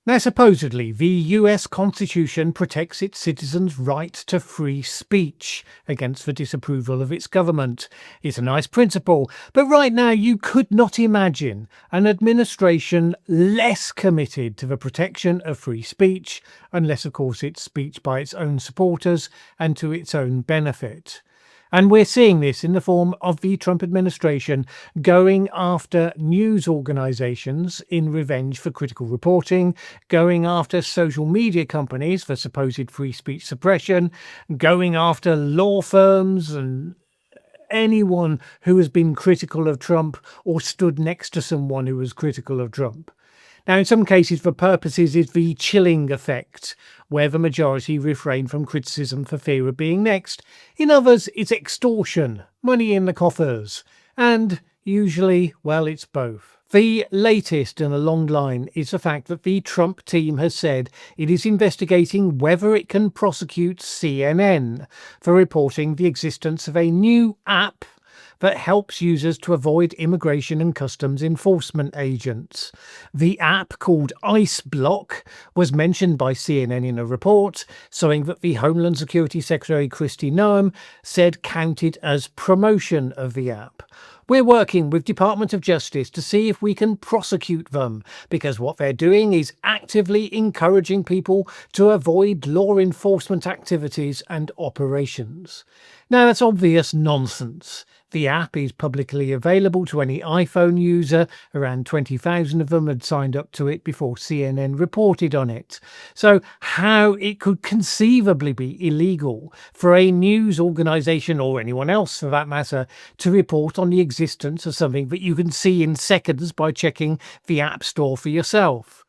Now, supposedly, the US Constitution protects its citizens' right to free speech against the disapproval of its government. It's a nice principle, but right now you could not imagine an administration less committed to the protection of free speech, unless, of course, it's speech by its own supporters and to its own benefit. And we're seeing this in the form of the Trump administration going after news organizations in revenge for critical reporting, going after social media companies for supposed free speech suppression, going after law firms and anyone who has been critical of Trump or stood next to someone who was critical of Trump. Now, in some cases, the purpose is the chilling effect, where the majority refrain from criticism for fear of being next. In others, it's extortion, money in the coffers. And usually, well, it's both. The latest in a long line is the fact that the Trump team has said it is investigating whether it can prosecute CNN for reporting the existence of a new app that helps users to avoid immigration and customs enforcement agents. The app, called Ice Block, was mentioned by CNN in a report, saying that the Homeland Security Secretary Kristi Noem said counted as promotion of the app. We're working with Department of Justice to see if we can prosecute them, because what they're doing is actively encouraging people to avoid law enforcement activities and operations. Now, that's obvious nonsense. The app is publicly available to any iPhone user. Around 20,000 of them had signed up to it before CNN reported on it. So how it could conceivably be illegal for a news organization, or anyone else for that matter, to report on the existence of something that you can see in seconds by checking the App Store for yourself.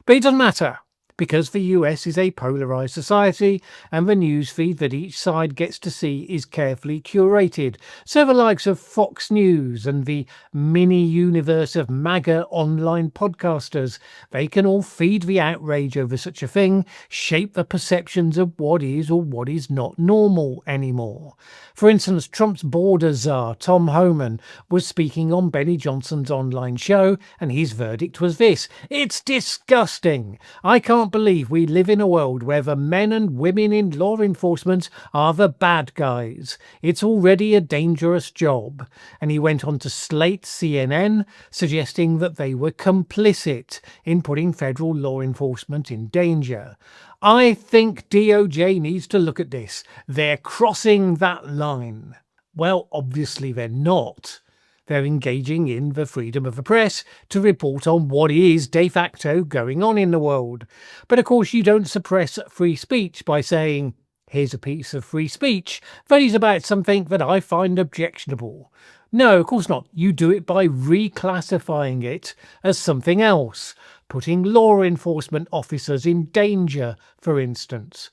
But it doesn't matter, because the US is a polarised society and the news feed that each side gets to see is carefully curated. So the likes of Fox News and the mini-universe of MAGA online podcasters, they can all feed the outrage over such a thing, shape the perceptions of what is or what is not normal anymore. For instance, Trump's border czar, Tom Homan, was speaking on Benny Johnson's online show, and his verdict was this: "It's disgusting. I can't believe we live in a world where the men and women in law enforcement are the bad guys. It's already a dangerous job." And he went on to slate CNN, suggesting that they were complicit in putting federal law enforcement in danger. I think DOJ needs to look at this. They're crossing that line. Well, obviously they're not. They're engaging in the freedom of the press to report on what is de facto going on in the world. But of course, you don't suppress free speech by saying, "Here's a piece of free speech that is about something that I find objectionable." No, of course not. You do it by reclassifying it as something else, putting law enforcement officers in danger, for instance.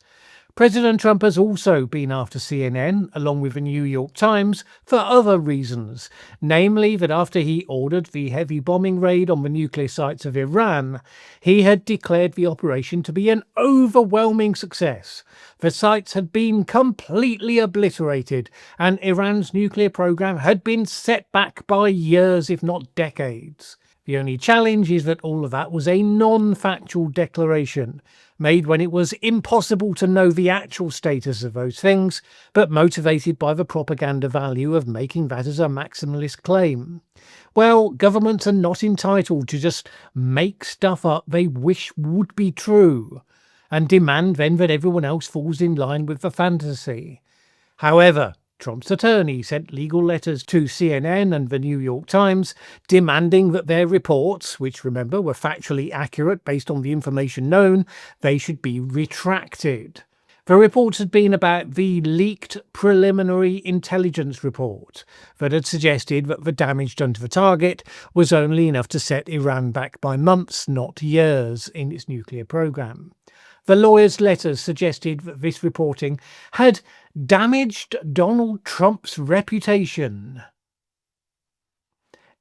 President Trump has also been after CNN, along with the New York Times, for other reasons, namely that after he ordered the heavy bombing raid on the nuclear sites of Iran, he had declared the operation to be an overwhelming success. The sites had been completely obliterated, and Iran's nuclear program had been set back by years, if not decades. The only challenge is that all of that was a non-factual declaration, made when it was impossible to know the actual status of those things, but motivated by the propaganda value of making that as a maximalist claim. Well, governments are not entitled to just make stuff up they wish would be true, and demand then that everyone else falls in line with the fantasy. However, Trump's attorney sent legal letters to CNN and the New York Times demanding that their reports, which remember were factually accurate based on the information known, they should be retracted. The reports had been about the leaked preliminary intelligence report that had suggested that the damage done to the target was only enough to set Iran back by months, not years, in its nuclear program. The lawyers' letters suggested that this reporting had damaged Donald Trump's reputation.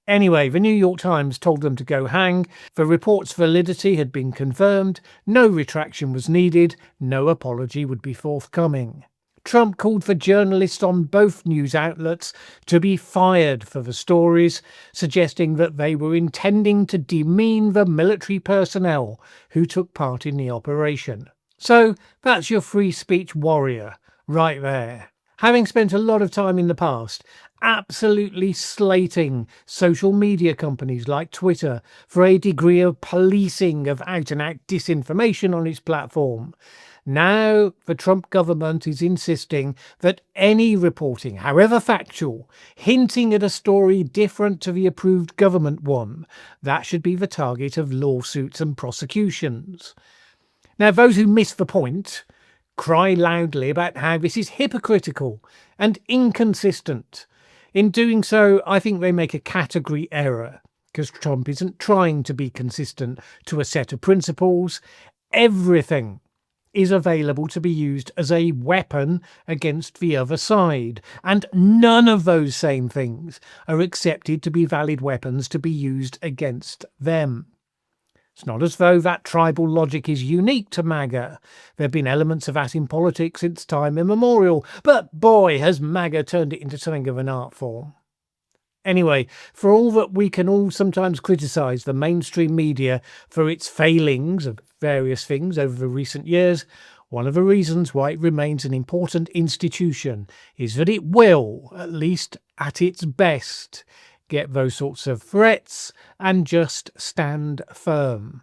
Anyway, the New York Times told them to go hang. The report's validity had been confirmed, no retraction was needed, no apology would be forthcoming. Trump called for journalists on both news outlets to be fired for the stories, suggesting that they were intending to demean the military personnel who took part in the operation. So that's your free speech warrior right there. Having spent a lot of time in the past absolutely slating social media companies like Twitter for a degree of policing of out-and-out disinformation on its platform, now the Trump government is insisting that any reporting, however factual, hinting at a story different to the approved government one, that should be the target of lawsuits and prosecutions. Now, those who miss the point cry loudly about how this is hypocritical and inconsistent. In doing so, I think they make a category error, because Trump isn't trying to be consistent to a set of principles. Everything is available to be used as a weapon against the other side, and none of those same things are accepted to be valid weapons to be used against them. It's not as though that tribal logic is unique to MAGA. There have been elements of that in politics since time immemorial, but boy, has MAGA turned it into something of an art form. Anyway, for all that we can all sometimes criticise the mainstream media for its failings of various things over the recent years, one of the reasons why it remains an important institution is that it will, at least at its best, get those sorts of threats and just stand firm.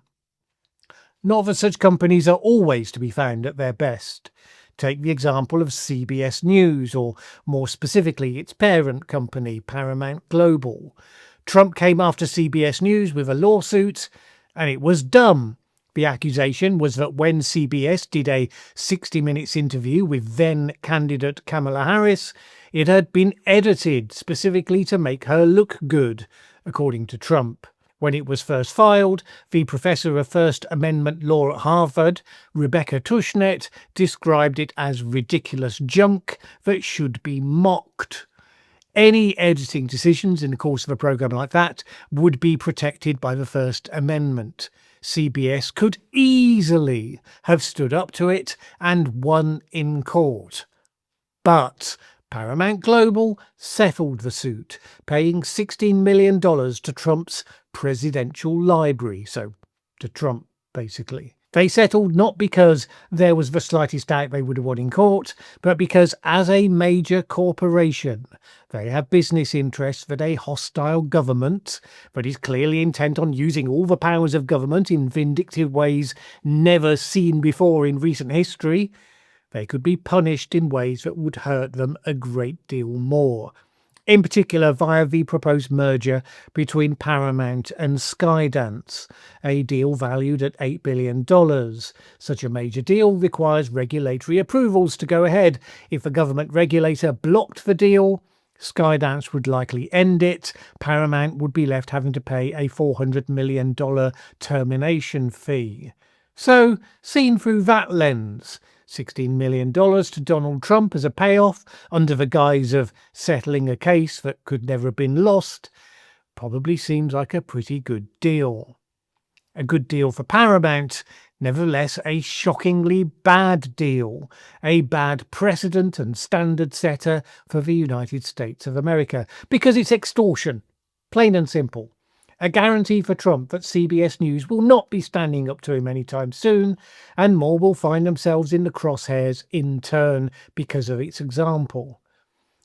Not that such companies are always to be found at their best. Take the example of CBS News, or more specifically its parent company, Paramount Global. Trump came after CBS News with a lawsuit, and it was dumb. The accusation was that when CBS did a 60 Minutes interview with then-candidate Kamala Harris, it had been edited specifically to make her look good, according to Trump. When it was first filed, the professor of First Amendment law at Harvard, Rebecca Tushnet, described it as ridiculous junk that should be mocked. Any editing decisions in the course of a program like that would be protected by the First Amendment. CBS could easily have stood up to it and won in court. But Paramount Global settled the suit, paying $16 million to Trump's presidential library, so to Trump, basically. They settled not because there was the slightest doubt they would have won in court, but because as a major corporation, they have business interests that a hostile government that is clearly intent on using all the powers of government in vindictive ways never seen before in recent history, they could be punished in ways that would hurt them a great deal more. In particular via the proposed merger between Paramount and Skydance, a deal valued at $8 billion. Such a major deal requires regulatory approvals to go ahead. If a government regulator blocked the deal, Skydance would likely end it. Paramount would be left having to pay a $400 million termination fee. So, seen through that lens, $16 million to Donald Trump as a payoff under the guise of settling a case that could never have been lost probably seems like a pretty good deal. A good deal for Paramount, nevertheless a shockingly bad deal, a bad precedent and standard setter for the United States of America, because it's extortion, plain and simple. A guarantee for Trump that CBS News will not be standing up to him anytime soon, and more will find themselves in the crosshairs in turn because of its example.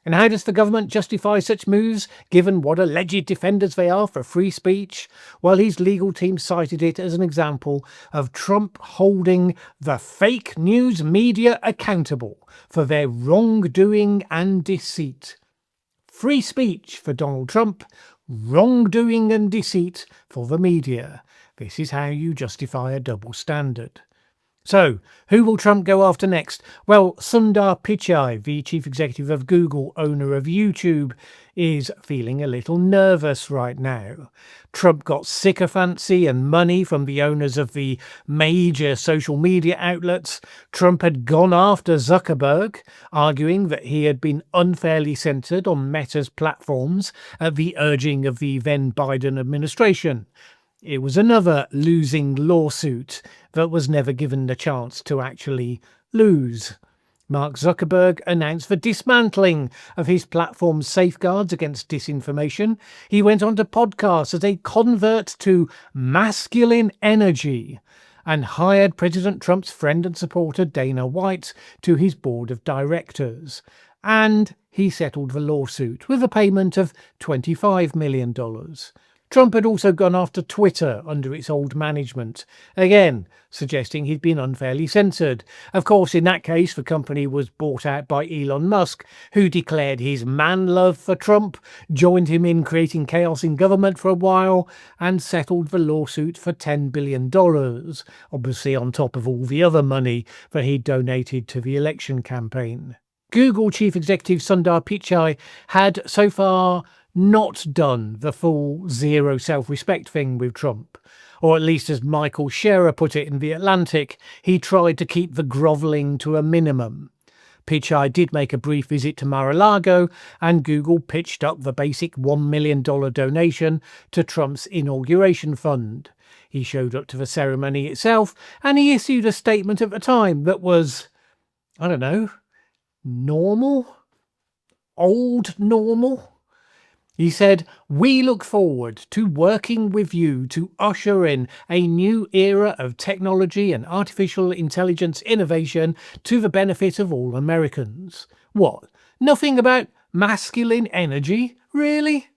And how does the government justify such moves, given what alleged defenders they are for free speech? Well, his legal team cited it as an example of Trump holding the fake news media accountable for their wrongdoing and deceit. Free speech for Donald Trump, wrongdoing and deceit for the media. This is how you justify a double standard. So, who will Trump go after next? Well, Sundar Pichai, the chief executive of Google, owner of YouTube, is feeling a little nervous right now. Trump got sycophancy and money from the owners of the major social media outlets. Trump had gone after Zuckerberg, arguing that he had been unfairly censored on Meta's platforms at the urging of the then Biden administration. It was another losing lawsuit that was never given the chance to actually lose. Mark Zuckerberg announced the dismantling of his platform's safeguards against disinformation. He went on to podcasts as a convert to masculine energy and hired President Trump's friend and supporter Dana White to his board of directors. And he settled the lawsuit with a payment of $25 million. Trump had also gone after Twitter under its old management, again suggesting he'd been unfairly censored. Of course, in that case, the company was bought out by Elon Musk, who declared his man love for Trump, joined him in creating chaos in government for a while, and settled the lawsuit for $10 billion, obviously on top of all the other money that he'd donated to the election campaign. Google chief executive Sundar Pichai had so far not done the full zero self-respect thing with Trump. Or at least as Michael Scherer put it in The Atlantic, he tried to keep the grovelling to a minimum. Pichai did make a brief visit to Mar-a-Lago, and Google pitched up the basic $1 million donation to Trump's inauguration fund. He showed up to the ceremony itself, and he issued a statement at the time that was, I don't know, normal? Old normal? He said, "We look forward to working with you to usher in a new era of technology and artificial intelligence innovation to the benefit of all Americans." What? Nothing about masculine energy? Really?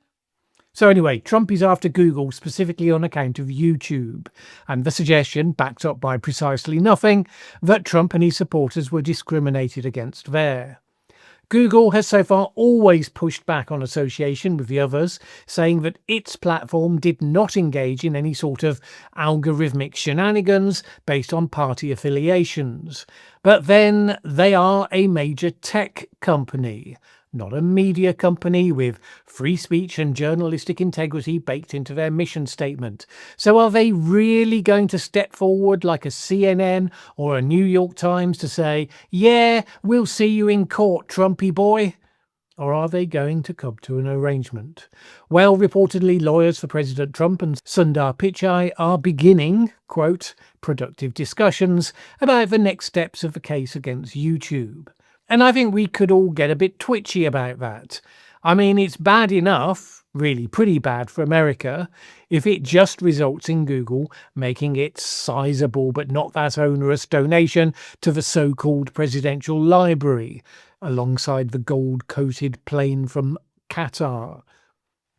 So anyway, Trump is after Google specifically on account of YouTube, and the suggestion, backed up by precisely nothing, that Trump and his supporters were discriminated against there. Google has so far always pushed back on association with the others, saying that its platform did not engage in any sort of algorithmic shenanigans based on party affiliations. But then they are a major tech company, not a media company with free speech and journalistic integrity baked into their mission statement. So are they really going to step forward like a CNN or a New York Times to say, "Yeah, we'll see you in court, Trumpy boy"? Or are they going to come to an arrangement? Well, reportedly, lawyers for President Trump and Sundar Pichai are beginning, quote, productive discussions about the next steps of the case against YouTube. And I think we could all get a bit twitchy about that. I mean, it's bad enough, really pretty bad for America, if it just results in Google making its sizable but not that onerous donation to the so-called presidential library, alongside the gold-coated plane from Qatar.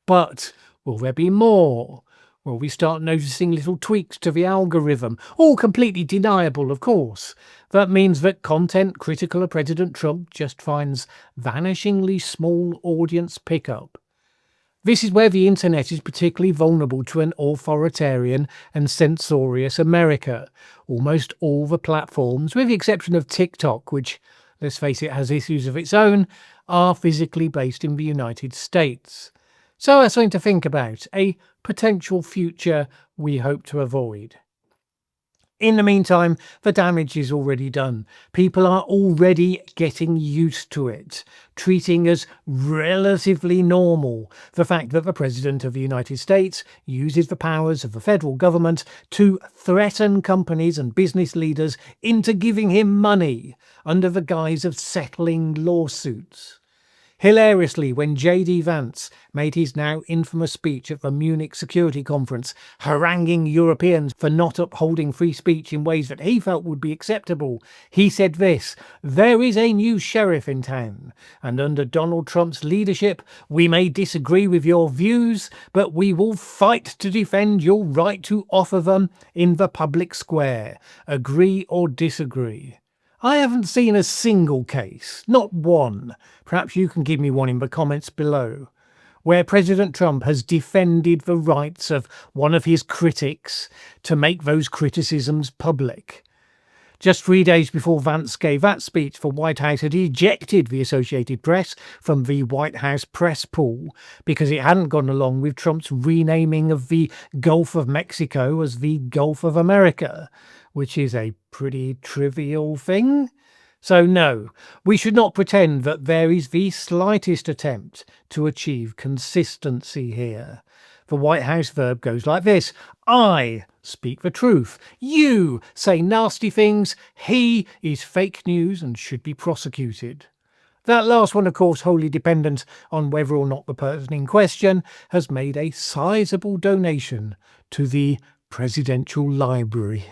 But will there be more? Will we start noticing little tweaks to the algorithm? All completely deniable, of course. That means that content critical of President Trump just finds vanishingly small audience pickup. This is where the internet is particularly vulnerable to an authoritarian and censorious America. Almost all the platforms, with the exception of TikTok, which, let's face it, has issues of its own, are physically based in the United States. So that's something to think about, a potential future we hope to avoid. In the meantime, the damage is already done. People are already getting used to it, treating as relatively normal the fact that the President of the United States uses the powers of the federal government to threaten companies and business leaders into giving him money under the guise of settling lawsuits. Hilariously, when J.D. Vance made his now infamous speech at the Munich Security Conference, haranguing Europeans for not upholding free speech in ways that he felt would be acceptable, he said this: "There is a new sheriff in town, and under Donald Trump's leadership, we may disagree with your views, but we will fight to defend your right to offer them in the public square. Agree or disagree." I haven't seen a single case, not one, perhaps you can give me one in the comments below, where President Trump has defended the rights of one of his critics to make those criticisms public. Just 3 days before Vance gave that speech, the White House had ejected the Associated Press from the White House press pool because it hadn't gone along with Trump's renaming of the Gulf of Mexico as the Gulf of America, which is a pretty trivial thing. So no, we should not pretend that there is the slightest attempt to achieve consistency here. The White House verb goes like this: I speak the truth. You say nasty things. He is fake news and should be prosecuted. That last one, of course, wholly dependent on whether or not the person in question has made a sizable donation to the presidential library.